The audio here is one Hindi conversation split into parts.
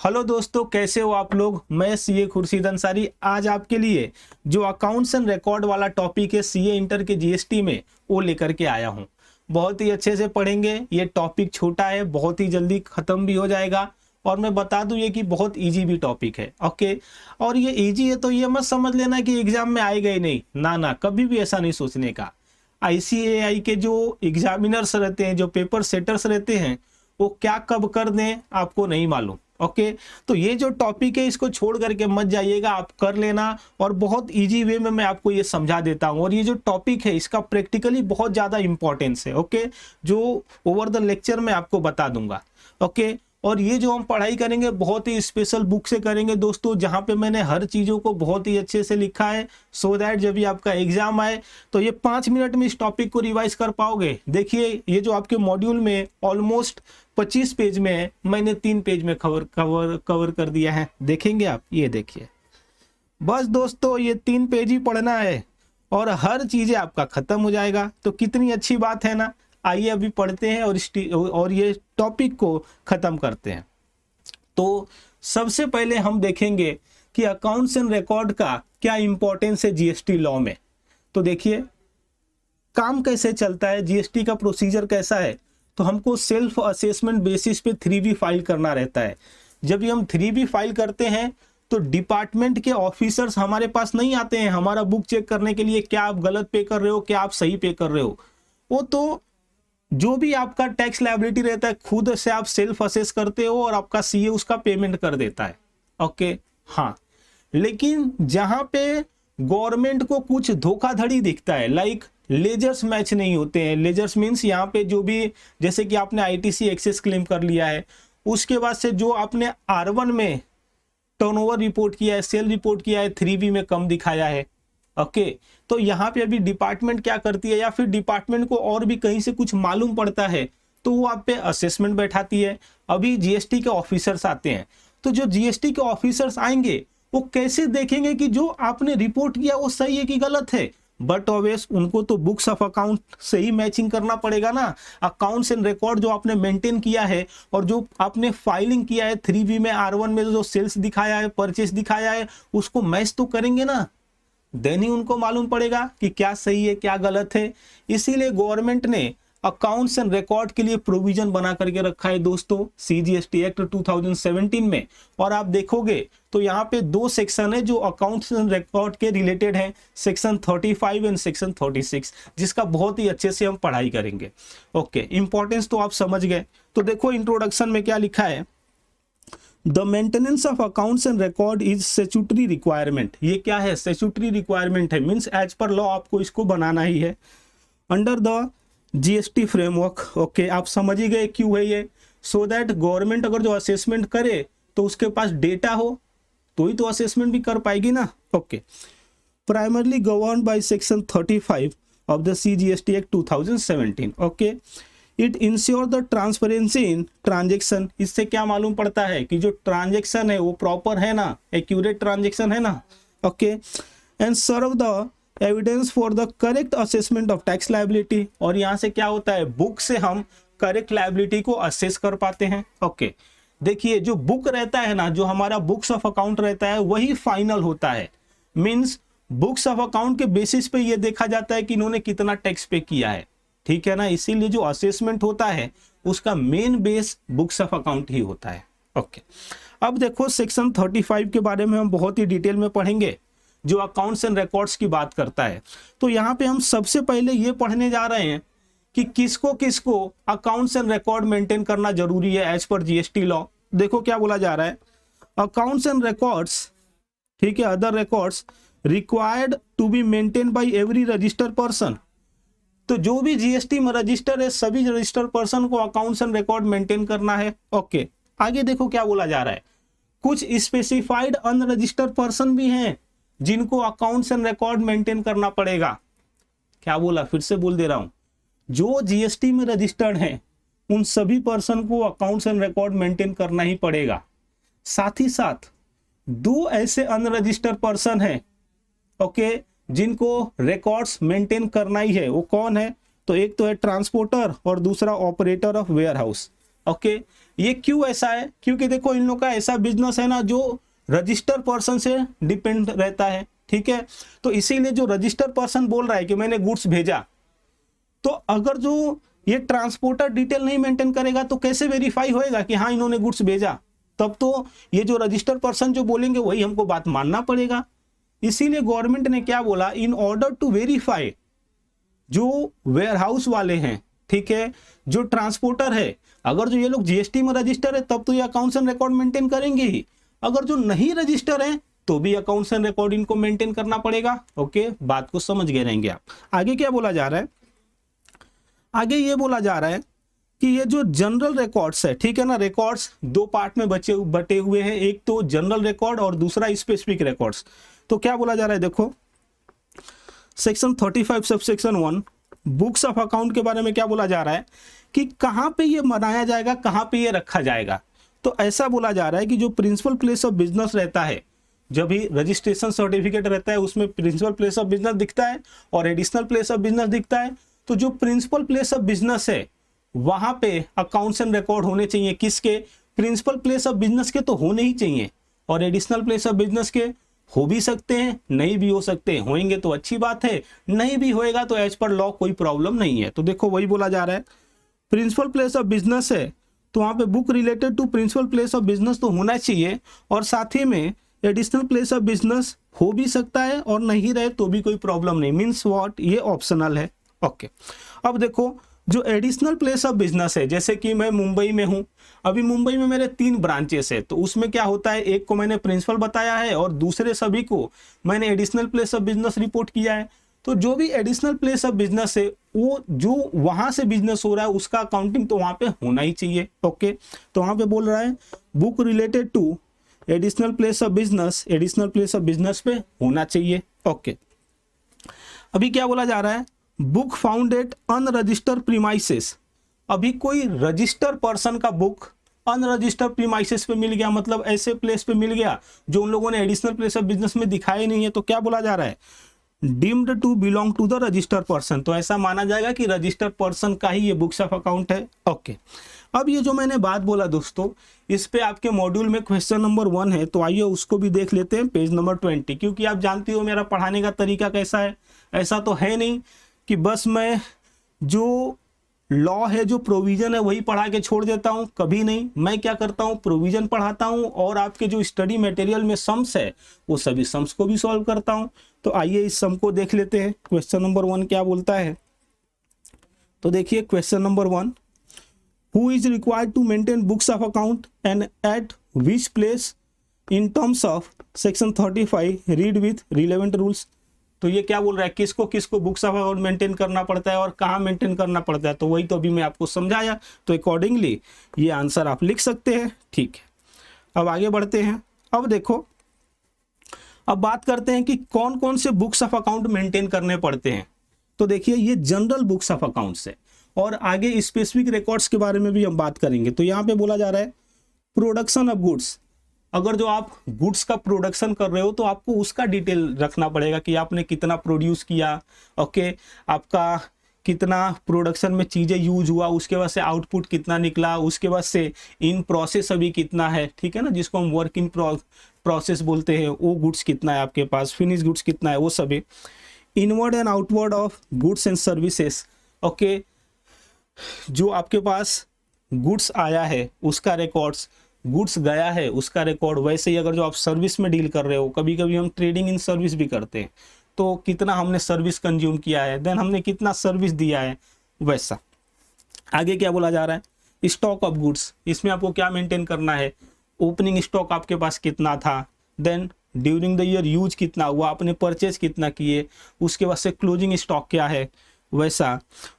हेलो दोस्तों, कैसे हो आप लोग। मैं सीए खुर्शीद अंसारी आज आपके लिए जो अकाउंट्स एंड रिकॉर्ड वाला टॉपिक है सीए इंटर के जीएसटी में वो लेकर के आया हूं। बहुत ही अच्छे से पढ़ेंगे। ये टॉपिक छोटा है, बहुत ही जल्दी खत्म भी हो जाएगा और मैं बता दूं ये कि बहुत इजी भी टॉपिक है। ओके, और ये इजी है तो ये मत समझ लेना कि एग्जाम में आएगा ही नहीं, ना ना, कभी भी ऐसा नहीं सोचने का। आईसीएआई के जो एग्जामिनर्स रहते हैं, जो पेपर सेटर्स रहते हैं, वो क्या कब कर दें आपको नहीं मालूम। ओके, तो ये जो टॉपिक है इसको छोड़ करके मत जाइएगा, आप कर लेना और बहुत इजी वे में मैं आपको ये समझा देता हूं। और ये जो टॉपिक है इसका प्रैक्टिकली बहुत ज्यादा इंपॉर्टेंस है। ओके, जो ओवर द लेक्चर में आपको बता दूंगा। ओके, और ये जो हम पढ़ाई करेंगे बहुत ही स्पेशल बुक से करेंगे दोस्तों, जहां पे मैंने हर चीजों को बहुत ही अच्छे से लिखा है, सो दैट जब भी आपका एग्जाम आए तो ये 5 मिनट में इस टॉपिक को रिवाइज कर पाओगे। देखिए, ये जो आपके मॉड्यूल में ऑलमोस्ट 25 पेज में है, मैंने 3 पेज में कवर कर दिया है। देखेंगे आप, ये देखिए, बस दोस्तों ये 3 पेज ही पढ़ना है और हर चीजें आपका खत्म हो जाएगा। तो कितनी अच्छी बात है ना। आइए अभी पढ़ते हैं और ये टॉपिक को खत्म करते हैं। तो सबसे पहले हम देखेंगे कि अकाउंट्स एंड रिकॉर्ड का क्या इंपॉर्टेंस है जीएसटी लॉ में। तो देखिए काम कैसे चलता है, जीएसटी का प्रोसीजर कैसा है। तो हमको सेल्फ असेसमेंट बेसिस पे 3B फाइल करना रहता है। जब भी हम 3B फाइल करते हैं तो डिपार्टमेंट के ऑफिसर्स हमारे पास नहीं आते हैं हमारा बुक चेक करने के लिए, क्या आप गलत पे कर रहे हो, क्या आप सही पे कर रहे हो। वो तो जो भी आपका टैक्स लायबिलिटी रहता है खुद से आप सेल्फ असेस करते हो और आपका सीए उसका पेमेंट कर देता है। ओके, हाँ, लेकिन जहां पे गवर्नमेंट को कुछ धोखाधड़ी दिखता है, लाइक लेजर्स मैच नहीं होते हैं। लेजर्स मींस यहाँ पे जो भी, जैसे कि आपने आईटीसी एक्सेस क्लेम कर लिया है, उसके बाद से जो आपने R1 में टर्नओवर रिपोर्ट किया है, सेल रिपोर्ट किया है, 3B में कम दिखाया है। ओके, तो यहाँ पे अभी डिपार्टमेंट क्या करती है, या फिर डिपार्टमेंट को और भी कहीं से कुछ मालूम पड़ता है तो वो आप पे असेसमेंट बैठाती है। अभी जीएसटी के ऑफिसर्स आते हैं, तो जो जीएसटी के ऑफिसर्स आएंगे वो कैसे देखेंगे कि जो आपने रिपोर्ट किया वो सही है कि गलत है। बट ऑब्वियस उनको तो बुक्स ऑफ अकाउंट से ही मैचिंग करना पड़ेगा ना। अकाउंट्स एंड रिकॉर्ड जो आपने मेंटेन किया है और जो आपने फाइलिंग किया है 3B में, R1 में जो सेल्स दिखाया है, परचेस दिखाया है, उसको मैच तो करेंगे ना, देन ही उनको मालूम पड़ेगा कि क्या सही है क्या गलत है। इसीलिए गवर्नमेंट ने अकाउंट्स एंड रिकॉर्ड के लिए प्रोविजन बना करके रखा है दोस्तों सीजीएसटी एक्ट 2017 में। और आप देखोगे तो यहाँ पे 2 सेक्शन है जो अकाउंट्स एंड रिकॉर्ड के रिलेटेड हैं, सेक्शन 35 एंड सेक्शन 36, जिसका बहुत ही अच्छे से हम पढ़ाई करेंगे। ओके, इंपॉर्टेंस तो आप समझ गए। तो देखो इंट्रोडक्शन में क्या लिखा है, the maintenance of accounts and record is statutory requirement. ये क्या है, स्टैट्यूटरी रिक्वायरमेंट है, मींस एज पर लॉ आपको इसको बनाना ही है under the GST framework. Okay, आप समझ ही गए क्यों है ये, सो दैट गवर्नमेंट अगर जो असेसमेंट करे तो उसके पास डेटा हो तो ही तो असेसमेंट भी कर पाएगी ना। Okay, primarily govern by section 35 of the CGST act 2017। Okay, it ensure the transparency in transaction. इससे क्या मालूम पड़ता है कि जो ट्रांजेक्शन है वो प्रॉपर है ना, एक्यूरेट ट्रांजेक्शन है ना। Okay, and serve the evidence for the correct assessment of tax liability. और यहाँ से क्या होता है, बुक से हम करेक्ट लायबिलिटी को असेस कर पाते हैं। ओके, देखिए जो बुक रहता है ना, जो हमारा बुक्स ऑफ अकाउंट रहता है वही फाइनल होता है। मीन्स बुक्स ऑफ अकाउंट के बेसिस पे ये देखा जाता है कि इन्होंने कितना टैक्स पे किया है, ठीक है ना। इसीलिए जो असेसमेंट होता है उसका main base books of account ही होता है। ओके, अब देखो सेक्शन 35 के बारे में हम बहुत ही डिटेल में पढ़ेंगे, जो अकाउंट्स एंड रिकॉर्ड्स की बात करता है। तो यहाँ पे हम सबसे पहले ये पढ़ने जा रहे हैं कि किसको किसको अकाउंट्स एंड रिकॉर्ड मेंटेन करना जरूरी है एज पर जीएसटी लॉ। देखो क्या बोला जा रहा है, अकाउंट्स एंड रिकॉर्ड्स, ठीक है, other records required to be maintain by every registered person. तो जो भी जीएसटी में रजिस्टर है सभी रजिस्टर्ड पर्सन को अकाउंट्स एंड रिकॉर्ड मेंटेन करना है। ओके, आगे देखो क्या बोला जा रहा है, कुछ स्पेसिफाइड अनरजिस्टर्ड पर्सन भी हैं जिनको अकाउंट्स एंड रिकॉर्ड मेंटेन करना पड़ेगा। क्या बोला, फिर से बोल दे रहा हूं, जो जीएसटी में रजिस्टर्ड हैं उन सभी पर्सन को अकाउंट्स एंड रिकॉर्ड मेंटेन करना ही पड़ेगा। साथ ही साथ 2 ऐसे अनरजिस्टर्ड पर्सन हैं, ओके, जिनको रिकॉर्ड्स मेंटेन करना ही है। वो कौन है, तो एक तो है ट्रांसपोर्टर और दूसरा operator of warehouse. Okay, ये क्यों ऐसा है? क्योंकि देखो इन लोग का ऐसा बिजनेस है ना जो रजिस्टर पर्सन से डिपेंड रहता है, ठीक है। तो इसीलिए जो रजिस्टर पर्सन बोल रहा है कि मैंने गुड्स भेजा, तो अगर जो ये ट्रांसपोर्टर डिटेल नहीं मेंटेन करेगा तो कैसे वेरीफाई होएगा कि हाँ इन्होंने गुड्स भेजा? तब तो ये जो रजिस्टर पर्सन जो बोलेंगे वही हमको बात मानना पड़ेगा। इसीलिए गवर्नमेंट ने क्या बोला, इन ऑर्डर टू वेरीफाई, जो वेयरहाउस वाले हैं, ठीक है, जो ट्रांसपोर्टर है, अगर जो ये लोग जीएसटी में रजिस्टर है तब तो ये अकाउंट्स एंड रिकॉर्ड मेंटेन करेंगे ही, अगर जो नहीं रजिस्टर है तो भी अकाउंट्स एंड रिकॉर्ड इनको मेंटेन करना पड़ेगा। ओके, बात को समझ गए रहेंगे आप। आगे क्या बोला जा रहा है? आगे ये बोला जा रहा है कि ये जो जनरल रिकॉर्ड्स है, ठीक है ना, रिकॉर्ड्स दो पार्ट में बटे हुए हैं, एक तो जनरल रिकॉर्ड और दूसरा स्पेसिफिक रिकॉर्ड्स। तो क्या बोला जा रहा है, देखो section 35 subsection 1 books of account के बारे में क्या बोला जा रहा है कि कहां पे ये बनाया जाएगा, कहां पे ये रखा जाएगा। तो ऐसा बोला जा रहा है कि जो प्रिंसिपल प्लेस ऑफ बिजनेस रहता है, जब भी रजिस्ट्रेशन सर्टिफिकेट रहता है उसमें प्रिंसिपल प्लेस ऑफ बिजनेस दिखता है और एडिशनल प्लेस ऑफ बिजनेस दिखता है। तो जो प्रिंसिपल प्लेस ऑफ बिजनेस है वहां पे अकाउंट्स एंड रिकॉर्ड होने चाहिए, किसके? प्रिंसिपल प्लेस ऑफ बिजनेस के तो होने ही चाहिए, और एडिशनल प्लेस ऑफ बिजनेस के हो भी सकते हैं, नहीं भी हो सकते, होंगे तो अच्छी बात है, नहीं भी होएगा तो एज पर लॉ कोई प्रॉब्लम नहीं है। तो देखो वही बोला जा रहा है, प्रिंसिपल प्लेस ऑफ बिजनेस है तो वहां पे book related to principal place of business तो होना चाहिए, और साथ ही में एडिशनल प्लेस ऑफ बिजनेस हो भी सकता है और नहीं रहे तो भी कोई प्रॉब्लम नहीं, मीन्स व्हाट, ये ऑप्शनल है। ओके, अब देखो जो एडिशनल प्लेस ऑफ बिजनेस है, जैसे कि मैं मुंबई में हूं, अभी मुंबई में मेरे 3 ब्रांचेस है, तो उसमें क्या होता है, एक को मैंने प्रिंसिपल बताया है और दूसरे सभी को मैंने additional place of business report किया है। तो जो भी एडिशनल प्लेस ऑफ बिजनेस है वो जो वहां से बिजनेस हो रहा है उसका अकाउंटिंग तो वहां पे होना ही चाहिए। ओके, तो वहां पे बोल रहा है book related to additional place of business, additional place of business पे होना चाहिए। ओके, अभी क्या बोला जा रहा है, book found at unregistered premises. अभी कोई रजिस्टर पर्सन का बुक अनरजिस्टर्ड प्रीमाइसेस पे मिल गया, मतलब ऐसे प्लेस पे मिल गया जो उन लोगों ने एडिशनल प्लेस ऑफ बिजनेस में दिखाया नहीं है, तो क्या बोला जा रहा है, deemed to belong to the registered person. तो ऐसा माना जाएगा कि रजिस्टर्ड पर्सन का ही ये बुक्स ऑफ अकाउंट है। ओके, अब ये जो मैंने बात बोला दोस्तों, इस पे आपके मॉड्यूल में क्वेश्चन नंबर 1 है, तो आइए उसको भी देख लेते हैं, पेज नंबर 20। क्योंकि आप जानते हो मेरा पढ़ाने का तरीका कैसा है, ऐसा तो है नहीं कि बस मैं जो लॉ है, जो प्रोविजन है वही पढ़ा के छोड़ देता हूं, कभी नहीं। मैं क्या करता हूं, प्रोविजन पढ़ाता हूं और आपके जो स्टडी मटेरियल में सम्स है वो सभी सम्स को भी सॉल्व करता हूं। तो आइए इस सम को देख लेते हैं, क्वेश्चन नंबर 1 क्या बोलता है। तो देखिए question number 1, who is required to maintain books of account and at which place in terms of section 35 read with relevant rules. तो ये क्या बोल रहा है, किसको किसको बुक्स ऑफ अकाउंट मेंटेन करना पड़ता है और कहाँ मेंटेन करना पड़ता है। तो वही तो अभी मैं आपको समझाया, तो अकॉर्डिंगली ये आंसर आप लिख सकते हैं। ठीक है, अब आगे बढ़ते हैं। अब देखो, अब बात करते हैं कि कौन कौन से बुक्स ऑफ अकाउंट मेंटेन करने पड़ते हैं। तो देखिए ये जनरल बुक्स ऑफ अकाउंट्स है, और आगे स्पेसिफिक रिकॉर्ड्स के बारे में भी हम बात करेंगे। तो यहाँ पे बोला जा रहा है प्रोडक्शन ऑफ गुड्स। अगर जो आप गुड्स का प्रोडक्शन कर रहे हो तो आपको उसका डिटेल रखना पड़ेगा कि आपने कितना प्रोड्यूस किया, ओके, आपका कितना प्रोडक्शन में चीज़ें यूज हुआ, उसके बाद से आउटपुट कितना निकला, उसके बाद से इन प्रोसेस अभी कितना है, ठीक है ना, जिसको हम वर्क इन प्रोसेस बोलते हैं, वो गुड्स कितना है आपके पास, फिनिश गुड्स कितना है, वो सभी। Inward and outward of goods and services, okay, जो आपके पास गुड्स आया है उसका रिकॉर्ड्स, गुड्स गया है उसका रिकॉर्ड। वैसे ही अगर जो आप सर्विस में डील कर रहे हो, कभी कभी हम ट्रेडिंग इन सर्विस भी करते हैं, तो कितना हमने सर्विस कंज्यूम किया है, देन हमने कितना सर्विस दिया है, वैसा। आगे क्या बोला जा रहा है, स्टॉक ऑफ गुड्स, इसमें आपको क्या मेंटेन करना है, ओपनिंग स्टॉक आपके पास कितना था, then during the year use कितना हुआ, आपने परचेज कितना किए, उसके बाद से क्लोजिंग स्टॉक क्या है, वैसा।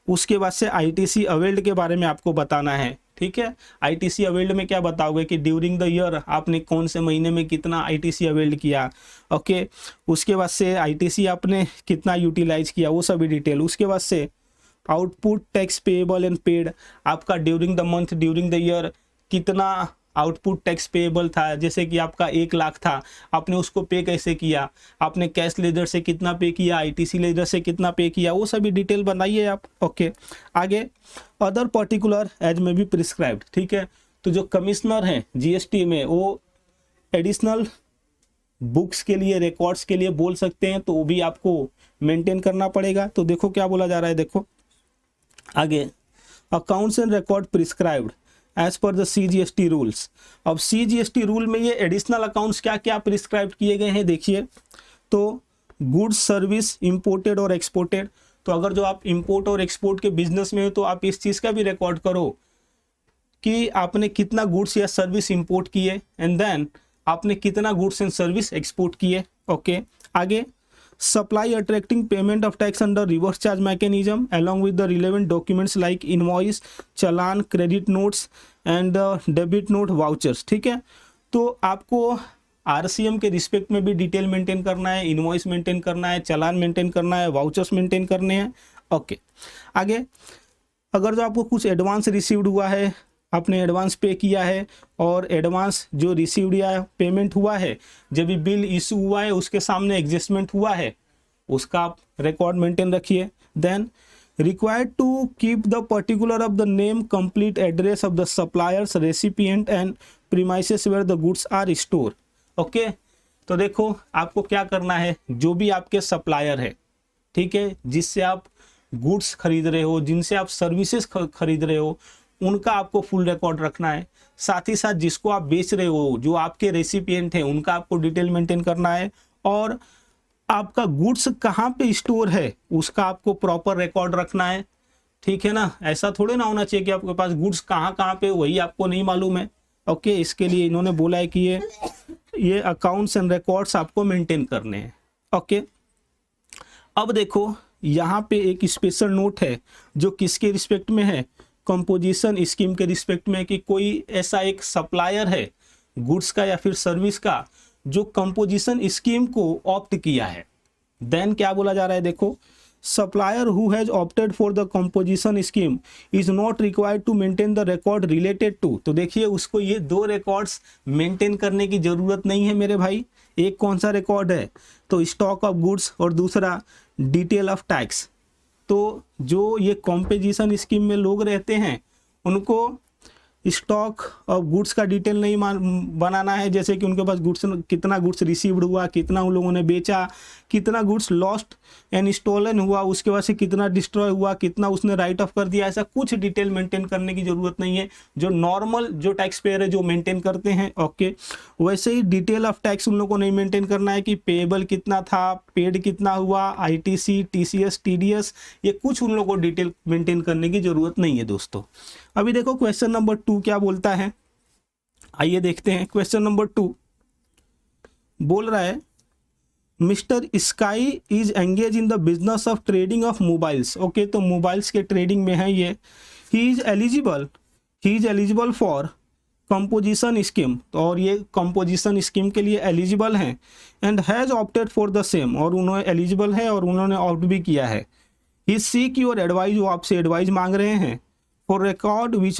उसके बाद से आईटीसी अवेल्ड के बारे में आपको बताना है, ठीक है। आईटीसी अवेल्ड में क्या बताओगे कि ड्यूरिंग द ईयर आपने कौन से महीने में कितना आईटीसी अवेल्ड किया, ओके। उसके बाद से आईटीसी आपने कितना यूटिलाइज किया, वो सभी डिटेल। उसके बाद से output tax payable and paid, आपका during the month, during the year कितना आउटपुट टैक्स पेएबल था, जैसे कि आपका 1 लाख था, आपने उसको पे कैसे किया, आपने कैश लेजर से कितना पे किया, आईटीसी लेजर से कितना पे किया, वो सभी डिटेल बनाइए आप, ओके। आगे अदर पर्टिकुलर एज में बी प्रिस्क्राइब्ड, ठीक है। तो जो कमिश्नर हैं जीएसटी में वो एडिशनल बुक्स के लिए, रिकॉर्ड्स के लिए बोल सकते हैं, तो वो भी आपको मेंटेन करना पड़ेगा। तो देखो क्या बोला जा रहा है, देखो आगे, accounts and record prescribed as per the CGST rules. अब CGST रूल में ये एडिशनल अकाउंट्स क्या क्या प्रिस्क्राइब किए गए हैं देखिए। तो गुड्स, सर्विस, इंपोर्टेड और एक्सपोर्टेड। तो अगर जो आप इंपोर्ट और एक्सपोर्ट के बिजनेस में हो तो आप इस चीज़ का भी रिकॉर्ड करो कि आपने कितना गुड्स या सर्विस इंपोर्ट किए, एंड देन आपने कितना गुड्स एंड सर्विस एक्सपोर्ट किए। ओके, आगे, supply attracting payment of tax under reverse charge mechanism along with the relevant documents like invoice, challan, credit notes and debit note, vouchers. ठीक है, तो आपको RCM के रिस्पेक्ट में भी डिटेल मेंटेन करना है, इनवॉइस मेंटेन करना है, चलान मेंटेन करना है, वाउचर्स मेंटेन करने हैं। ओके, आगे, अगर जो आपको कुछ एडवांस रिसीव्ड हुआ है, आपने एडवांस पे किया है और एडवांस जो रिसीव्ड या पेमेंट हुआ है, जब भी बिल इशू हुआ है उसके सामने एडजस्टमेंट हुआ है, उसका आप रिकॉर्ड मेंटेन रखिए। Then required to keep the particular of the name, complete address of the suppliers, recipient and premises where the goods are stored। Okay, तो देखो आपको क्या करना है, जो भी आपके सप्लायर है, ठीक है, जिससे आप गुड्स खरीद रहे हो, जिनसे आप सर्विसेज खरीद रहे हो, उनका आपको फुल रिकॉर्ड रखना है। साथ ही साथ जिसको आप बेच रहे हो, जो आपके रेसिपिएंट हैं, उनका आपको डिटेल मेंटेन करना है, और आपका गुड्स कहाँ पे स्टोर है उसका आपको प्रॉपर रिकॉर्ड रखना है। ठीक है ना, ऐसा थोड़े ना होना चाहिए कि आपके पास गुड्स कहाँ कहाँ पे वही आपको नहीं मालूम है। ओके, इसके लिए इन्होंने बोला है कि ये अकाउंट्स एंड रिकॉर्ड्स आपको मेंटेन करने हैं। ओके, अब देखो यहाँ पे एक स्पेशल नोट है जो किसके रिस्पेक्ट में है, कंपोजिशन स्कीम के रिस्पेक्ट में, कि कोई ऐसा एक सप्लायर है गुड्स का या फिर सर्विस का जो कंपोजिशन स्कीम को ऑप्ट किया है। देन क्या बोला जा रहा है, देखो, supplier who has opted for the composition scheme is not required to maintain the record related to. तो देखिए उसको ये दो रिकॉर्ड्स मेंटेन करने की जरूरत नहीं है मेरे भाई। एक कौन सा रिकॉर्ड है, तो स्टॉक ऑफ गुड्स, और दूसरा डिटेल ऑफ टैक्स। तो जो ये कंपोजिशन स्कीम में लोग रहते हैं उनको स्टॉक और गुड्स का डिटेल नहीं बनाना है, जैसे कि उनके पास गुड्स, कितना गुड्स रिसीव्ड हुआ, कितना उन लोगों ने बेचा, कितना गुड्स लॉस्ट एंड स्टोलन हुआ, उसके बाद से कितना डिस्ट्रॉय हुआ, कितना उसने राइट ऑफ कर दिया, ऐसा कुछ डिटेल मेंटेन करने की जरूरत नहीं है, जो नॉर्मल जो टैक्स पेयर है जो मेंटेन करते हैं। ओके, वैसे ही डिटेल ऑफ टैक्स उन लोगों को नहीं मेंटेन करना है कि पेएबल कितना था, पेड कितना हुआ, ITC, TCS, TDS, ये कुछ उन लोगों को डिटेल मेंटेन करने की जरूरत नहीं है दोस्तों। अभी देखो क्वेश्चन नंबर 2 क्या बोलता है, आइए देखते हैं। क्वेश्चन नंबर 2 बोल रहा है, mister sky is engage in the business of trading of mobiles. Okay, तो मोबाइल्स के ट्रेडिंग में है ये। He is eligible for composition scheme, और ये कंपोजिशन स्कीम के लिए एलिजिबल हैं, and has opted for the same, और उन्होंने एलिजिबल है और उन्होंने ऑप्ट भी किया है। ही सीक योर एडवाइज, वो आपसे एडवाइज मांग रहे हैं, for record which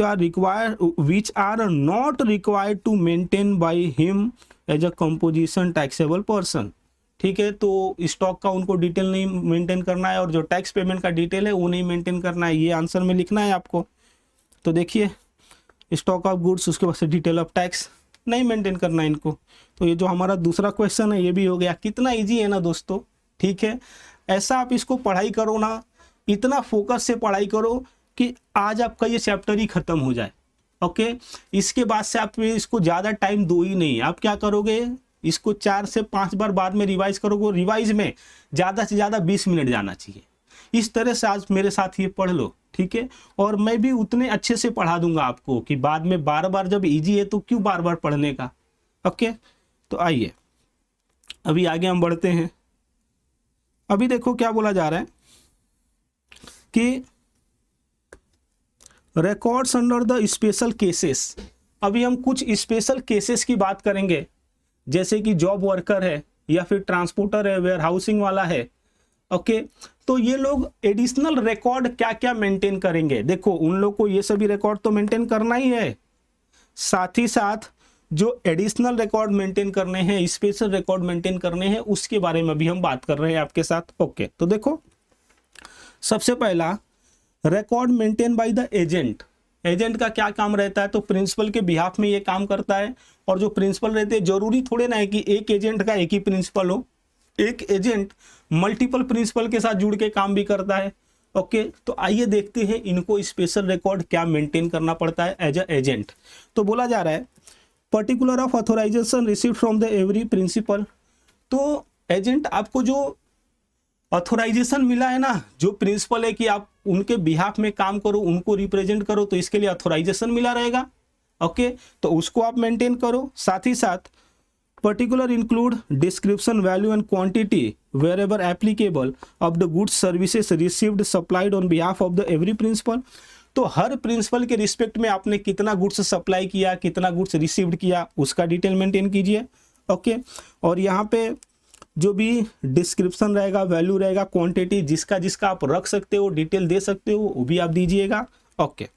are not required to maintain by him as a composition taxable person। ठीक है, तो स्टॉक का उनको डिटेल नहीं मेंटेन करना है, और जो टैक्स पेमेंट का डिटेल है वो नहीं मेंटेन करना है, ये आंसर में लिखना है आपको। तो देखिए, स्टॉक ऑफ गुड्स, उसके बाद से डिटेल ऑफ टैक्स नहीं मेंटेन करना है इनको। तो ये जो हमारा दूसरा क्वेश्चन है ये भी हो गया। कितना ईजी है ना दोस्तों। ठीक है, ऐसा आप इसको पढ़ाई करो ना, इतना फोकस से पढ़ाई करो कि आज आपका ये चैप्टर ही खत्म हो जाए। ओके, इसके बाद से आप इसको ज़्यादा टाइम दो ही नहीं, आप क्या करोगे, इसको 4 से 5 बार बाद में रिवाइज करोगे। रिवाइज में ज़्यादा से ज़्यादा 20 मिनट जाना चाहिए। इस तरह से आज मेरे साथ ये पढ़ लो, ठीक है, और मैं भी उतने अच्छे से पढ़ा दूंगा आपको कि बाद में बार बार, जब इजी है तो क्यों बार बार पढ़ने का। ओके, तो आइए अभी आगे हम बढ़ते हैं। अभी देखो क्या बोला जा रहा है कि records under the special cases. अभी हम कुछ स्पेशल केसेस की बात करेंगे, जैसे कि जॉब वर्कर है या फिर ट्रांसपोर्टर है, वेयर हाउसिंग वाला है। ओके, तो ये लोग एडिशनल रिकॉर्ड क्या क्या मेंटेन करेंगे। देखो, उन लोग को ये सभी रिकॉर्ड तो मेंटेन करना ही है, साथ ही साथ जो एडिशनल रिकॉर्ड मेंटेन करने हैं, स्पेशल रिकॉर्ड मेंटेन करने हैं, उसके बारे में भी हम बात कर रहे हैं आपके साथ। ओके, तो देखो, सबसे पहला, record maintain by the agent agent का क्या काम रहता है, तो प्रिंसिपल के बिहाफ में ये काम करता है। और जो प्रिंसिपल रहते हैं, जरूरी थोड़े ना है कि एक एजेंट का एक ही प्रिंसिपल हो, एक एजेंट मल्टीपल प्रिंसिपल के साथ जुड़ के काम भी करता है। ओके, तो आइए देखते हैं इनको स्पेशल रिकॉर्ड क्या मेंटेन करना पड़ता है एज अ एजेंट। तो बोला जा रहा है particular of authorization received from the every principal. तो एजेंट आपको जो ऑथोराइजेशन मिला है ना, जो प्रिंसिपल है कि आप उनके बिहाफ में काम करो, उनको रिप्रेजेंट करो, तो इसके लिए ऑथोराइजेशन मिला रहेगा। ओके, तो उसको आप मेंटेन करो। साथ ही साथ particular include description, value and quantity wherever applicable of the goods services received supplied on behalf of the every principal. तो हर प्रिंसिपल के रिस्पेक्ट में आपने कितना गुड्स सप्लाई किया, कितना गुड्स रिसीव्ड किया, उसका डिटेल मेंटेन कीजिए। ओके, और यहाँ पे जो भी डिस्क्रिप्शन रहेगा, वैल्यू रहेगा, क्वांटिटी, जिसका जिसका आप रख सकते हो, डिटेल दे सकते हो, वो भी आप दीजिएगा। ओके,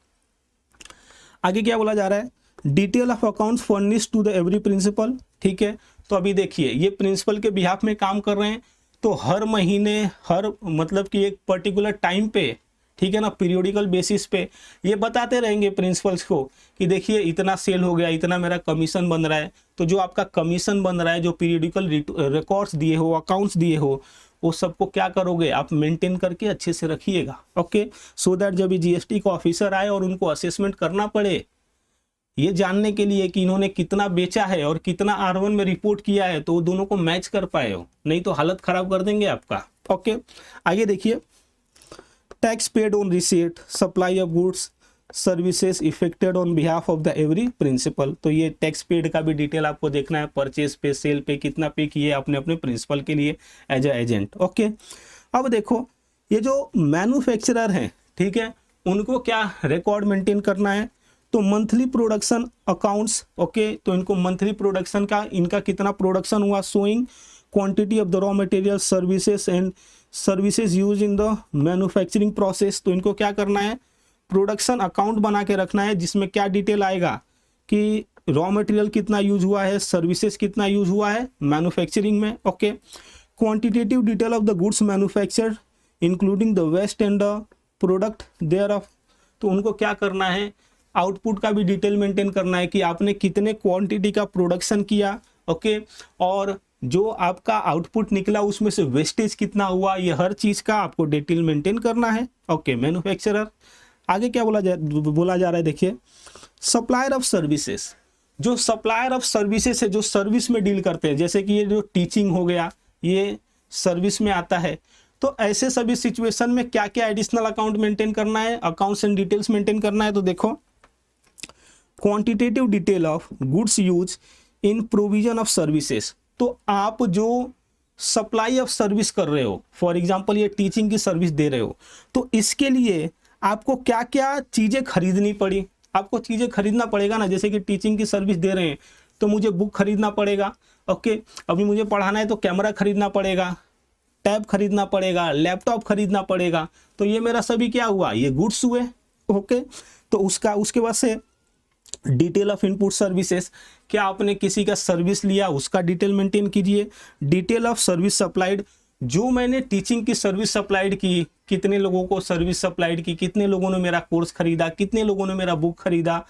आगे क्या बोला जा रहा है, detail of accounts furnished to the every principal. ठीक है, तो अभी देखिए ये प्रिंसिपल के बिहाफ में काम कर रहे हैं, तो हर महीने, हर मतलब कि एक पर्टिकुलर टाइम पे, ठीक है ना, पीरियोडिकल बेसिस पे ये बताते रहेंगे प्रिंसिपल्स को कि देखिए इतना सेल हो गया, इतना मेरा कमीशन बन रहा है। तो जो आपका कमीशन बन रहा है, जो पीरियोडिकल रिकॉर्ड्स दिए हो, अकाउंट्स दिए हो, वो सबको क्या करोगे आप मेंटेन करके अच्छे से रखिएगा। ओके, सो दैट जब जीएसटी का ऑफिसर आए और उनको असेसमेंट करना पड़े, ये जानने के लिए कि इन्होंने कितना बेचा है और कितना R1 में रिपोर्ट किया है, तो वो दोनों को मैच कर पाए हो, नहीं तो हालत खराब कर देंगे आपका। ओके, आगे देखिए, tax paid on receipt, supply of goods services effected on behalf of the every principal. तो ये टैक्स पेड का भी डिटेल आपको देखना है, परचेज पे, सेल पे कितना पे किए अपने अपने प्रिंसिपल के लिए एज अ एजेंट। ओके, अब देखो ये जो मैन्युफैक्चरर हैं, ठीक है, उनको क्या रिकॉर्ड मेंटेन करना है, तो मंथली प्रोडक्शन अकाउंट्स। ओके, तो इनको मंथली प्रोडक्शन का, इनका कितना प्रोडक्शन हुआ, showing quantity of the raw material, services and services use in the manufacturing process. तो इनको क्या करना है, प्रोडक्शन अकाउंट बना के रखना है, जिसमें क्या डिटेल आएगा कि रॉ मटेरियल कितना यूज हुआ है, सर्विसेज कितना यूज हुआ है मैन्युफैक्चरिंग में। Okay, quantitative detail of the goods manufactured including the waste and the product thereof. तो उनको क्या करना है, आउटपुट का भी डिटेल मेंटेन करना है कि आपने कितने क्वांटिटी का प्रोडक्शन किया। ओके, और जो आपका आउटपुट निकला उसमें से वेस्टेज कितना हुआ, ये हर चीज का आपको डिटेल मेंटेन करना है। Okay, manufacturer. आगे क्या बोला जा रहा है, देखिए सप्लायर ऑफ सर्विसेज। जो सप्लायर ऑफ सर्विसेज है, जो सर्विस में डील करते हैं, जैसे कि ये जो टीचिंग हो गया, ये सर्विस में आता है। तो ऐसे सभी सिचुएशन में क्या क्या एडिशनल अकाउंट मेंटेन करना है, अकाउंट्स एंड डिटेल्स मेंटेन करना है। तो देखो, quantitative detail of goods use in provision of services. तो आप जो सप्लाई ऑफ सर्विस कर रहे हो, फॉर एग्जांपल ये टीचिंग की सर्विस दे रहे हो, तो इसके लिए आपको क्या क्या चीज़ें खरीदनी पड़ी, आपको चीज़ें खरीदना पड़ेगा ना। जैसे कि टीचिंग की सर्विस दे रहे हैं तो मुझे बुक खरीदना पड़ेगा। ओके, अभी मुझे पढ़ाना है तो कैमरा खरीदना पड़ेगा, टैब खरीदना पड़ेगा, लैपटॉप खरीदना पड़ेगा। तो ये मेरा सभी क्या हुआ, ये गुड्स हुए। ओके, तो उसके बाद से डिटेल ऑफ इनपुट सर्विसेज, क्या आपने किसी का सर्विस लिया, उसका डिटेल मेंटेन कीजिए। डिटेल ऑफ सर्विस सप्लाइड, जो मैंने टीचिंग की सर्विस सप्लाइड की, कितने लोगों को सर्विस सप्लाइड की, कितने लोगों ने मेरा कोर्स खरीदा, कितने लोगों ने मेरा बुक खरीदा।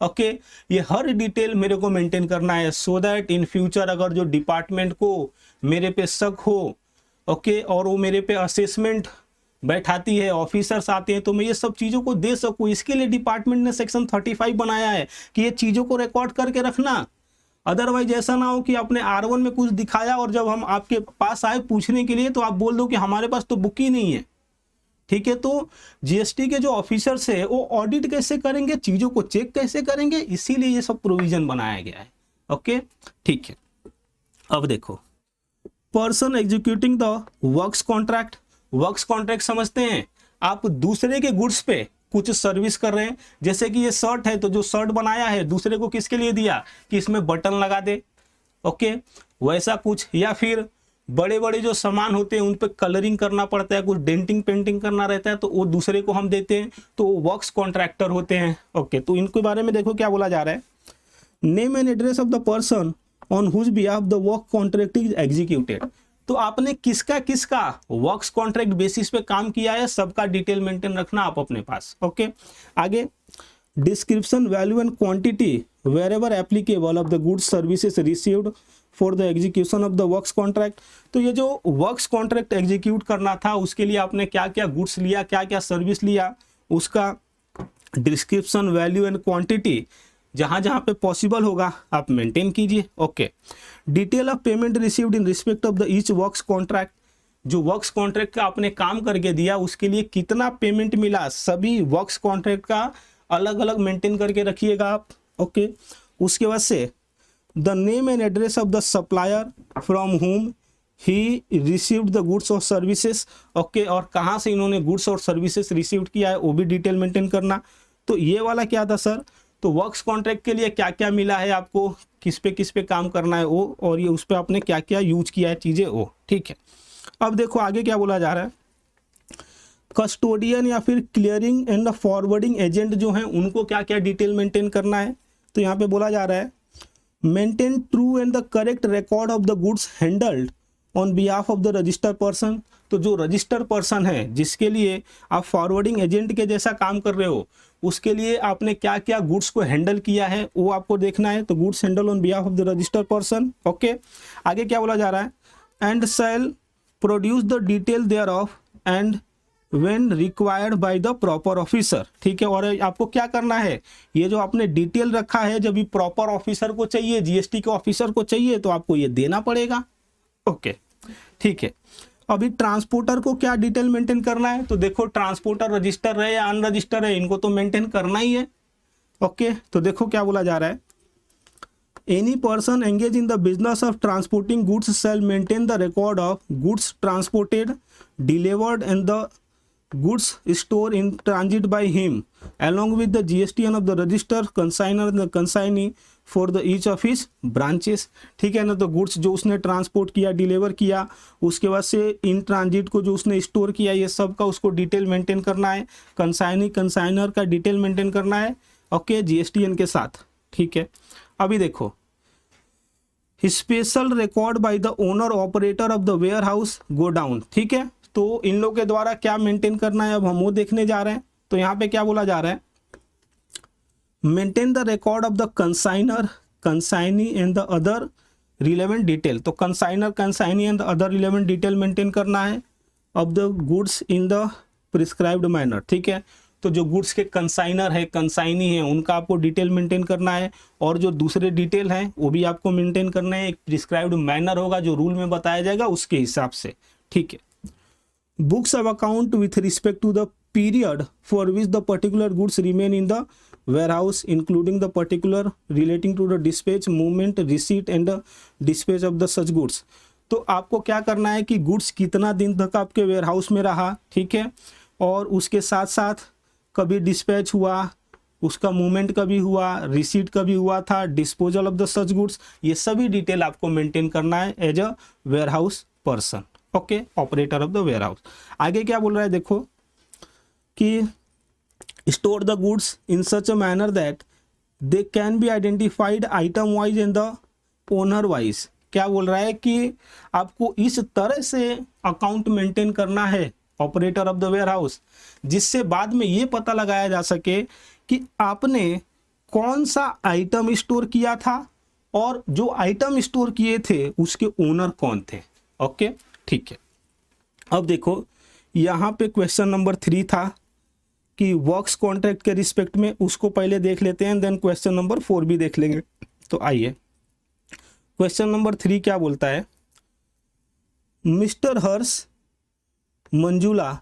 ओके, ये हर डिटेल मेरे को मेंटेन करना है, सो दैट इन फ्यूचर अगर जो डिपार्टमेंट को मेरे पे शक हो, ओके, और वो मेरे पे असेसमेंट बैठाती है, ऑफिसर्स आते हैं, तो मैं ये सब चीज़ों को दे सकूँ। इसके लिए डिपार्टमेंट ने सेक्शन 35 बनाया है कि ये चीज़ों को रिकॉर्ड करके रखना। अदरवाइज ऐसा ना हो कि आपने R1 में कुछ दिखाया और जब हम आपके पास आए पूछने के लिए तो आप बोल दो कि हमारे पास तो बुक ही नहीं है। ठीक है, तो जीएसटी के जो ऑफिसर्स है वो ऑडिट कैसे करेंगे, चीज़ों को चेक कैसे करेंगे, इसीलिए ये सब प्रोविजन बनाया गया है। ओके, ठीक है। अब देखो, person executing the works contract. Works contract समझते हैं, आप दूसरे के गुड्स पे कुछ सर्विस कर रहे हैं। जैसे कि ये शर्ट है, तो जो शर्ट बनाया है दूसरे को किसके लिए दिया कि इसमें बटन लगा दे। ओके, वैसा कुछ, या फिर बड़े बड़े जो सामान होते हैं उन पे कलरिंग करना पड़ता है, कुछ डेंटिंग पेंटिंग करना रहता है, तो वो दूसरे को हम देते हैं, तो वो वर्क्स कॉन्ट्रैक्टर होते हैं। ओके, तो इनके बारे में देखो क्या बोला जा रहा है, name and address of the person on whose behalf the work contract is executed. तो आपने किसका किसका वर्क्स कॉन्ट्रैक्ट बेसिस पे काम किया है, सबका डिटेल मेंटेन रखना आप अपने पास। ओके, आगे description, value and quantity wherever applicable of the goods services received for the execution of the works contract। तो ये जो वर्क्स कॉन्ट्रैक्ट एग्जीक्यूट करना था उसके लिए आपने क्या क्या गुड्स लिया, क्या क्या सर्विस लिया, उसका डिस्क्रिप्शन, वैल्यू एंड क्वांटिटी जहां जहां पे पॉसिबल होगा आप मेंटेन कीजिए। Okay. Detail of payment received in respect of the each works contract, जो वर्क्स कॉन्ट्रैक्ट का आपने काम करके दिया उसके लिए कितना पेमेंट मिला, सभी वर्क्स कॉन्ट्रैक्ट का अलग अलग मेंटेन करके रखिएगा आप। ओके। उसके बाद से the name and address of the supplier from home he received the goods और सर्विसेज। ओके। और कहाँ से इन्होंने गुड्स और सर्विसेज रिसीव्ड किया है वो भी डिटेल मेंटेन करना। तो ये वाला क्या था सर, तो वर्क्स कॉन्ट्रैक्ट के लिए क्या क्या मिला है आपको, किस पे काम करना है वो, और ये उस पर आपने क्या क्या यूज किया है चीज़ें वो। ठीक है। अब देखो आगे क्या बोला जा रहा है, कस्टोडियन या फिर क्लियरिंग एंड फॉरवर्डिंग एजेंट जो हैं उनको क्या क्या डिटेल मेंटेन करना है। तो यहाँ पे बोला जा रहा है maintain true and the correct record of the goods handled on behalf of the register person. तो जो रजिस्टर पर्सन है जिसके लिए आप फॉरवर्डिंग एजेंट के जैसा काम कर रहे हो उसके लिए आपने क्या क्या गुड्स को हैंडल किया है वो आपको देखना है। तो goods handle on behalf of the register person. Okay. आगे क्या बोला जा रहा है, and shall produce the detail thereof and when required by the proper officer. ठीक है। और आपको क्या करना है, ये जो आपने डिटेल रखा है जब ये प्रॉपर ऑफिसर को चाहिए, जीएसटी के ऑफिसर को चाहिए तो आपको ये देना पड़ेगा। ओके। ठीक है। अभी ट्रांसपोर्टर को क्या डिटेल मेंटेन करना है, तो देखो ट्रांसपोर्टर रजिस्टर है या अनरजिस्टर है इनको तो मेंटेन करना ही है। ओके। तो देखो क्या बोला जा रहा है, any person engage in the business of transporting goods shall maintain the record of goods transported, delivered and the goods stored in transit by him along with the GSTN of the register consignor and the consignee for the each of his branches। ठीक है ना। तो गुड्स जो उसने ट्रांसपोर्ट किया, डिलीवर किया, उसके बाद से इन ट्रांजिट को जो उसने स्टोर किया, ये सब का उसको डिटेल मेंटेन करना है। कंसाइनी कंसाइनर का डिटेल मेंटेन करना है। ओके। GSTN के साथ। ठीक है। अभी देखो special record by the owner operator of the warehouse godown. ठीक है। तो इन लोगों के द्वारा क्या मेंटेन करना है अब हम वो देखने जा रहे हैं। तो यहाँ पे क्या बोला जा रहा है, maintain the record of the consignor, consignee and the other relevant detail. तो consignor, consignee and the other relevant detail maintain करना है of the goods in the prescribed manner. ठीक है। तो जो गुड्स के कंसाइनर है, कंसाइनी है, उनका आपको डिटेल मेंटेन करना है, और जो दूसरे डिटेल हैं वो भी आपको मेंटेन करना है। एक प्रिस्क्राइब्ड मैनर होगा जो रूल में बताया जाएगा उसके हिसाब से। ठीक है। Books of account with respect to the period for which the particular goods remain in the warehouse including the particular relating to the dispatch, movement, receipt and the dispatch of the such goods। तो आपको क्या करना है कि गुड्स कितना दिन तक आपके वेयरहाउस में रहा। ठीक है। और उसके साथ साथ कभी डिस्पैच हुआ, उसका मूवमेंट कभी हुआ, रिसीट कभी हुआ था, disposal of the such goods, ये सभी डिटेल आपको मेंटेन करना है as a warehouse person. Okay. Operator of the warehouse. आगे क्या बोल रहा है देखो कि store the goods in such a manner that they can be identified item wise and the owner wise. क्या बोल रहा है कि आपको इस तरह से अकाउंट मेंटेन करना है ऑपरेटर ऑफ द वेयरहाउस जिससे बाद में ये पता लगाया जा सके कि आपने कौन सा आइटम स्टोर किया था और जो आइटम स्टोर किए थे उसके ओनर कौन थे। ओके। ठीक है। अब देखो यहाँ पे क्वेश्चन नंबर 3 था कि वर्क्स कॉन्ट्रैक्ट के रिस्पेक्ट में, उसको पहले देख लेते हैं, देन क्वेश्चन नंबर 4 भी देख लेंगे। तो आइए क्वेश्चन नंबर 3 क्या बोलता है, mister Harsh Manjula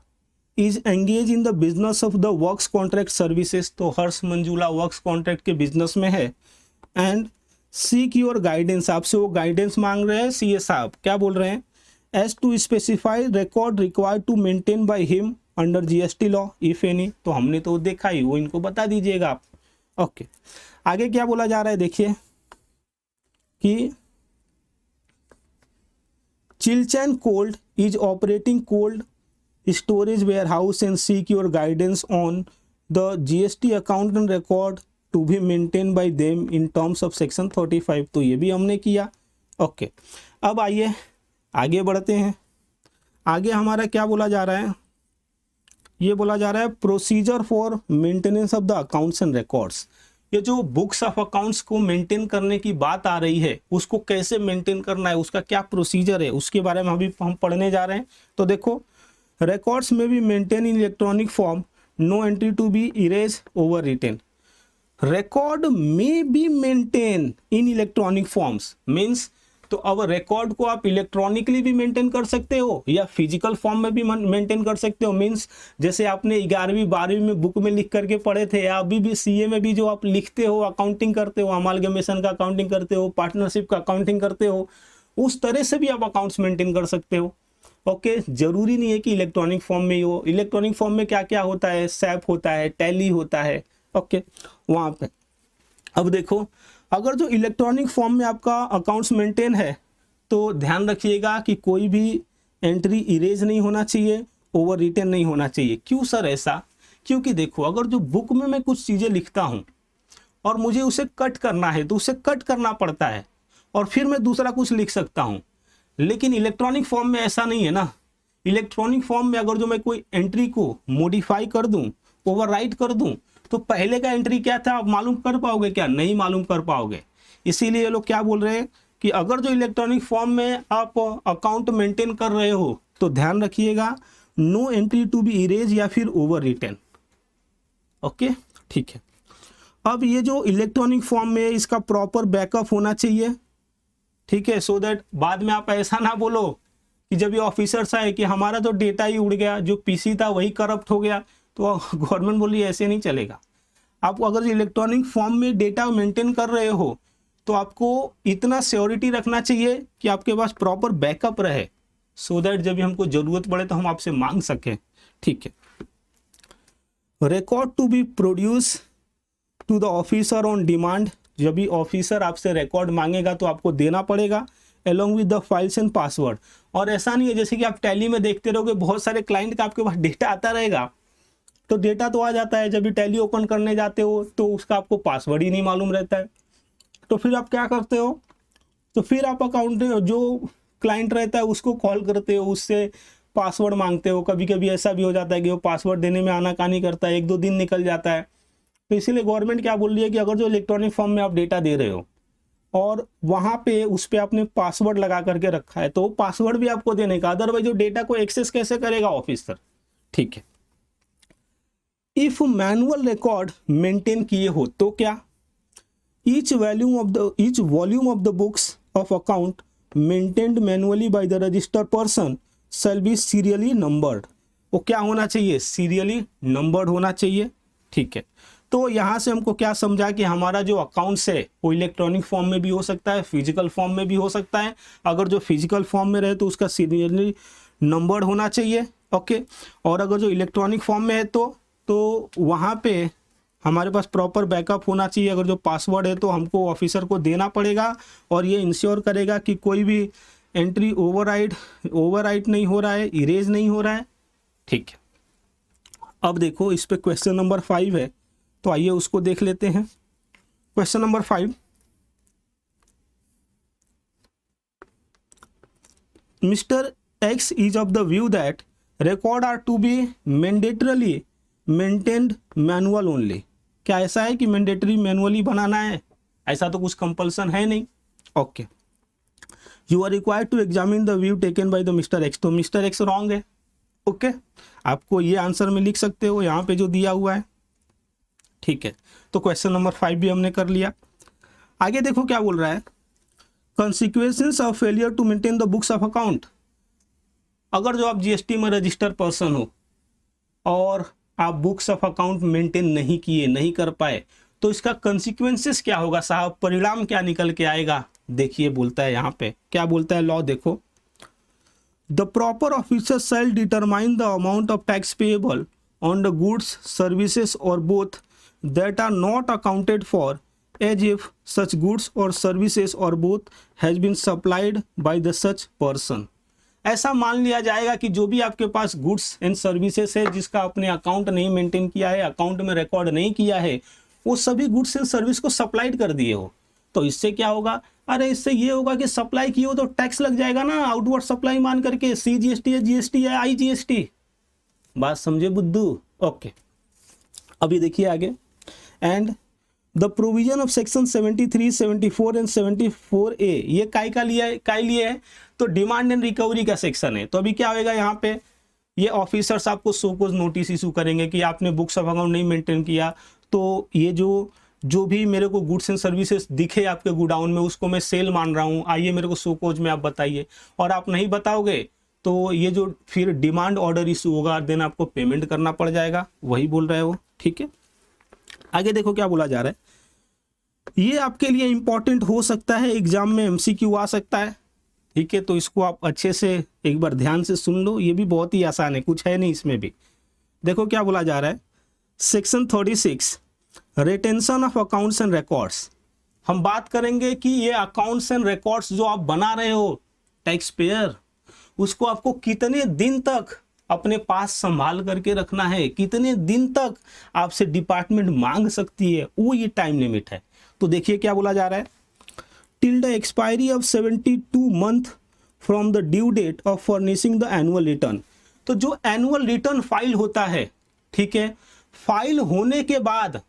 is engage in the business of the works contract services. तो हर्ष मंजुला वर्क्स कॉन्ट्रैक्ट के बिजनेस में है एंड सीक योर गाइडेंस, आपसे वो गाइडेंस मांग रहे हैं। सीए साहब क्या बोल रहे हैं, as to specify record required to maintain by him under GST law if any. तो हमने तो देखा ही, वो इनको बता दीजिएगा आप। ओके। आगे क्या बोला जा रहा है देखिए कि chill chain cold is operating cold storage warehouse and seek your guidance on the GST account and record to be maintain by them in terms of section 35। तो ये भी हमने किया। ओके। अब आइए आगे बढ़ते हैं। आगे हमारा क्या बोला जा रहा है, ये बोला जा रहा है procedure for maintenance of the accounts and records. ये जो बुक्स ऑफ अकाउंट्स को मेंटेन करने की बात आ रही है, उसको कैसे मेंटेन करना है, उसका क्या प्रोसीजर है, उसके बारे में अभी हम पढ़ने जा रहे हैं। तो देखो, रिकॉर्ड्स में be maintain in electronic form, no entry to be erase overwritten. Record में be maintain in electronic forms means, तो अब रिकॉर्ड को आप इलेक्ट्रॉनिकली भी मेंटेन कर सकते हो या फिजिकल फॉर्म में भी मेंटेन कर सकते हो। मीन्स जैसे आपने 11वीं 12वीं में बुक में लिख करके पढ़े थे, या अभी भी सीए में भी जो आप लिखते हो, अकाउंटिंग करते हो, अमालगमेशन का अकाउंटिंग करते हो, पार्टनरशिप का अकाउंटिंग करते हो, उस तरह से भी आप अकाउंट्स मेंटेन कर सकते हो। ओके, जरूरी नहीं है कि इलेक्ट्रॉनिक फॉर्म में ही हो। इलेक्ट्रॉनिक फॉर्म में क्या क्या होता है, सैप होता है, टैली होता है। ओके, वहाँ पे अब देखो, अगर जो इलेक्ट्रॉनिक फॉर्म में आपका अकाउंट्स मेंटेन है, तो ध्यान रखिएगा कि कोई भी एंट्री इरेज नहीं होना चाहिए, ओवर रिटेन नहीं होना चाहिए। क्यों सर ऐसा? क्योंकि देखो, अगर जो बुक में मैं कुछ चीज़ें लिखता हूँ और मुझे उसे कट करना है, तो उसे कट करना पड़ता है और फिर मैं दूसरा कुछ लिख सकता हूँ। लेकिन इलेक्ट्रॉनिक फॉर्म में ऐसा नहीं है ना। इलेक्ट्रॉनिक फॉर्म में अगर जो मैं कोई एंट्री को मॉडिफाई कर दूँ, ओवरराइट कर दूँ, तो पहले का एंट्री क्या था आप मालूम कर पाओगे क्या? नहीं मालूम कर पाओगे। इसीलिए ये लोग क्या बोल रहे हैं कि अगर जो इलेक्ट्रॉनिक फॉर्म में आप अकाउंट मेंटेन कर रहे हो, तो ध्यान रखिएगा, no entry to be erase या फिर ओवर रिटेन। ओके, ठीक है। अब ये जो इलेक्ट्रॉनिक फॉर्म में इसका प्रॉपर बैकअप होना चाहिए, ठीक है, सो दैट बाद में आप ऐसा ना बोलो कि जब ये ऑफिसर्स आए कि हमारा तो डेटा ही उड़ गया, जो पीसी था वही करप्ट हो गया, तो गवर्नमेंट बोली ऐसे नहीं चलेगा। आप अगर इलेक्ट्रॉनिक फॉर्म में डेटा मेंटेन कर रहे हो, तो आपको इतना श्योरिटी रखना चाहिए कि आपके पास प्रॉपर बैकअप रहे, सो दैट जब भी हमको जरूरत पड़े तो हम आपसे मांग सकें। ठीक है। Record to be produce to the officer on demand. जब भी ऑफिसर आपसे रिकॉर्ड मांगेगा तो आपको देना पड़ेगा, along with the files and password। और ऐसा नहीं है जैसे कि आप टैली में देखते रहोगे, बहुत सारे क्लाइंट का आपके पास डेटा आता रहेगा, तो डेटा तो आ जाता है, जब भी टैली ओपन करने जाते हो तो उसका आपको पासवर्ड ही नहीं मालूम रहता है। तो फिर आप क्या करते हो, तो फिर आप अकाउंट जो क्लाइंट रहता है उसको कॉल करते हो, उससे पासवर्ड मांगते हो। कभी कभी ऐसा भी हो जाता है कि वो पासवर्ड देने में आनाकानी करता है, 1-2 दिन निकल जाता है। तो इसीलिए गवर्नमेंट क्या बोल रही है कि अगर जो इलेक्ट्रॉनिक फॉर्म में आप डेटा दे रहे हो और वहाँ पे उस पर आपने पासवर्ड लगा करके रखा है, तो पासवर्ड भी आपको देने का, अदरवाइज जो डेटा को एक्सेस कैसे करेगा ऑफिसर। ठीक है। इफ मैनुअल रिकॉर्ड मेंटेन किए हो तो क्या, each volume of the books of account maintained manually by the registered person shall be serially numbered. वो क्या होना चाहिए, सीरियली नंबर्ड होना चाहिए। ठीक है। तो यहाँ से हमको क्या समझा कि हमारा जो अकाउंट्स है वो इलेक्ट्रॉनिक फॉर्म में भी हो सकता है, फिजिकल फॉर्म में भी हो सकता है। अगर जो फिजिकल फॉर्म में रहे तो उसका सीरियली नंबर्ड होना चाहिए। ओके। और अगर जो इलेक्ट्रॉनिक फॉर्म में है तो वहाँ पे हमारे पास प्रॉपर बैकअप होना चाहिए। अगर जो पासवर्ड है तो हमको ऑफिसर को देना पड़ेगा, और ये इंश्योर करेगा कि कोई भी एंट्री ओवरराइट नहीं हो रहा है, इरेज नहीं हो रहा है। ठीक है। अब देखो इस पे क्वेश्चन नंबर 5 है, तो आइए उसको देख लेते हैं। Question number 5, mister X is of the view that record are to be mandatorily maintained manual only. क्या ऐसा है कि मैंडेटरी मैनुअली बनाना है? ऐसा तो कुछ कंपल्सन है नहीं। Okay. You are required to examine the view taken by the mister X. तो मिस्टर एक्स रॉन्ग है। ओके। आपको ये आंसर में लिख सकते हो यहाँ पे जो दिया हुआ है। ठीक है। तो क्वेश्चन नंबर 5 भी हमने कर लिया। आगे देखो क्या बोल रहा है, consequences of failure to maintain the books of account. अगर जो आप जीएसटी में रजिस्टर्ड पर्सन हो और आप बुक्स ऑफ अकाउंट मेंटेन नहीं किए, नहीं कर पाए, तो इसका कॉन्सिक्वेंसेस क्या होगा साहब, परिणाम क्या निकल के आएगा? देखिए बोलता है यहाँ पे, क्या बोलता है लॉ, देखो, the proper officer shall determine the amount of tax payable on the goods services और both that are not accounted for as if such goods or services or both has been supplied by the such person। ऐसा मान लिया जाएगा कि जो भी आपके पास गुड्स एंड सर्विसेज है जिसका आपने अकाउंट नहीं मेंटेन किया है, अकाउंट में रिकॉर्ड नहीं किया है, वो सभी गुड्स एंड सर्विस को सप्लाइड कर दिए हो। तो इससे क्या होगा, अरे इससे ये होगा कि सप्लाई की हो तो टैक्स लग जाएगा ना, आउटवर्ड सप्लाई मान करके, CGST है, GST है, IGST। बात समझे बुद्धू? ओके, अभी देखिए आगे। And the provision of section 73, 74 and 74A ये काय लिए है? तो डिमांड एंड रिकवरी का सेक्शन है। तो अभी क्या होगा यहाँ पे, ये ऑफिसर्स आपको शोकॉज नोटिस इशू करेंगे कि आपने बुक्स ऑफ अकाउंट नहीं मेंटेन किया, तो ये जो भी मेरे को गुड्स एंड सर्विसेज दिखे आपके गोडाउन में उसको मैं सेल मान रहा हूँ, आइए मेरे को शोकॉज में आप बताइए। और आप नहीं बताओगे तो ये जो फिर डिमांड ऑर्डर इशू होगा, देन आपको पेमेंट करना पड़ जाएगा, वही बोल रहा है वो। ठीक है, आगे देखो क्या बोला जा रहा है। ये आपके लिए इंपॉर्टेंट हो सकता है, एग्जाम में MCQ आ सकता है। ठीक है, तो इसको आप अच्छे से एक बार ध्यान से सुन लो, ये भी बहुत ही आसान है, कुछ है नहीं इसमें भी। देखो क्या बोला जा रहा है, section 36 retention of accounts and records. हम बात करेंगे कि ये अकाउंट्स एंड रिकॉर्ड्स जो आप बना रहे हो टैक्स पेयर, उसको आपको कितने दिन तक अपने पास संभाल करके रखना है, कितने दिन तक आपसे डिपार्टमेंट मांग सकती है, वो ये टाइम लिमिट है। तो देखिए क्या बोला जा रहा है, till the expiry of 72 month from the due date of furnishing the annual return. तो जो एनुअल रिटर्न फाइल होता है, ठीक है, फाइल होने के बाद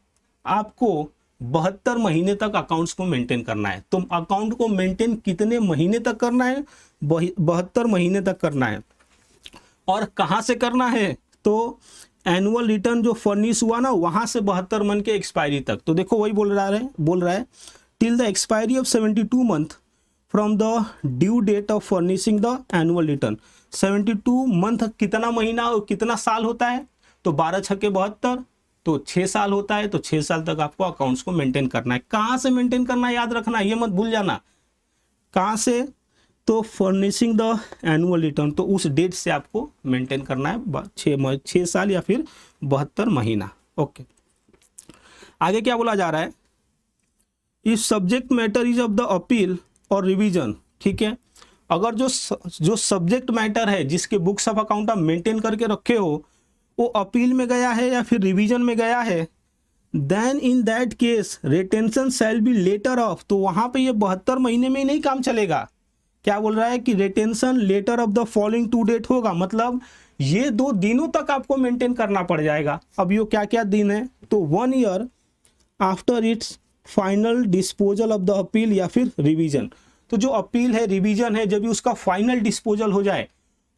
आपको 72 महीने तक अकाउंट्स को मेंटेन करना है। तो अकाउंट को मेंटेन कितने महीने तक करना है? 72 महीने तक करना है। और कहाँ से करना है? तो एनुअल रिटर्न जो फर्निश हुआ ना, वहां से 72 मंथ के एक्सपायरी तक। तो देखो वही बोल रहा है till the expiry of 72 month from the due date of furnishing the annual return. 72 month कितना महीना और कितना साल होता है? तो 12 छक्के 72, तो 6 साल होता है। तो 6 साल तक आपको अकाउंट्स को मेंटेन करना है। कहाँ से मेंटेन करना है, याद रखना, ये मत भूल जाना। कहाँ से? तो फर्निशिंग द एनुअल रिटर्न, तो उस डेट से आपको मेंटेन करना है 6 साल या फिर 72 महीना। ओके, आगे क्या बोला जा रहा है, if subject matter is of the appeal और रिवीजन। ठीक है, अगर जो सब्जेक्ट मैटर है जिसके बुक्स ऑफ अकाउंट आप मेंटेन करके रखे हो वो अपील में गया है या फिर रिवीजन में गया है, then in that case retention shall be later of. तो वहां पे ये 72 महीने में ही नहीं काम चलेगा। क्या बोल रहा है कि retention later of the following 2 date होगा, मतलब ये 2 दिनों तक आपको मेंटेन करना पड़ जाएगा। अब ये क्या क्या दिन है? तो 1 year after it's final disposal of the appeal या फिर रिवीजन। तो जो अपील है, रिवीजन है, जब भी उसका फाइनल डिस्पोजल हो जाए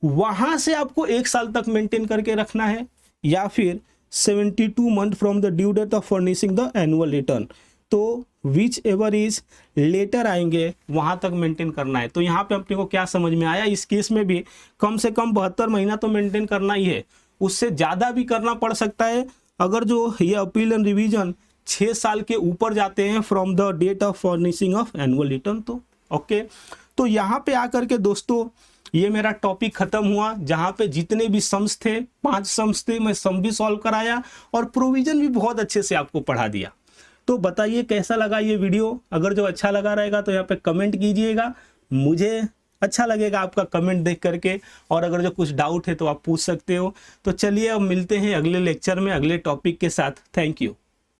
वहां से आपको 1 साल तक मेंटेन करके रखना है, या फिर 72 month from the due date of furnishing the annual return. तो विच एवर इज लेटर आएंगे वहां तक मेंटेन करना है। तो यहाँ पे अपने को क्या समझ में आया, इस केस में भी कम से कम 72 महीना तो मेंटेन करना ही है, उससे ज़्यादा भी करना पड़ सकता है अगर जो ये अपील एंड रिवीजन 6 साल के ऊपर जाते हैं from the date of furnishing of annual return. तो ओके, तो यहाँ पे आकर के दोस्तों ये मेरा टॉपिक खत्म हुआ, जहाँ पे जितने भी सम्स थे, 5 सम्स थे, मैं सम भी सॉल्व कराया और प्रोविजन भी बहुत अच्छे से आपको पढ़ा दिया। तो बताइए कैसा लगा ये वीडियो। अगर जो अच्छा लगा रहेगा तो यहाँ पे कमेंट कीजिएगा, मुझे अच्छा लगेगा आपका कमेंट देख करके। और अगर जो कुछ डाउट है तो आप पूछ सकते हो। तो चलिए अब मिलते हैं अगले लेक्चर में अगले टॉपिक के साथ। Thank you.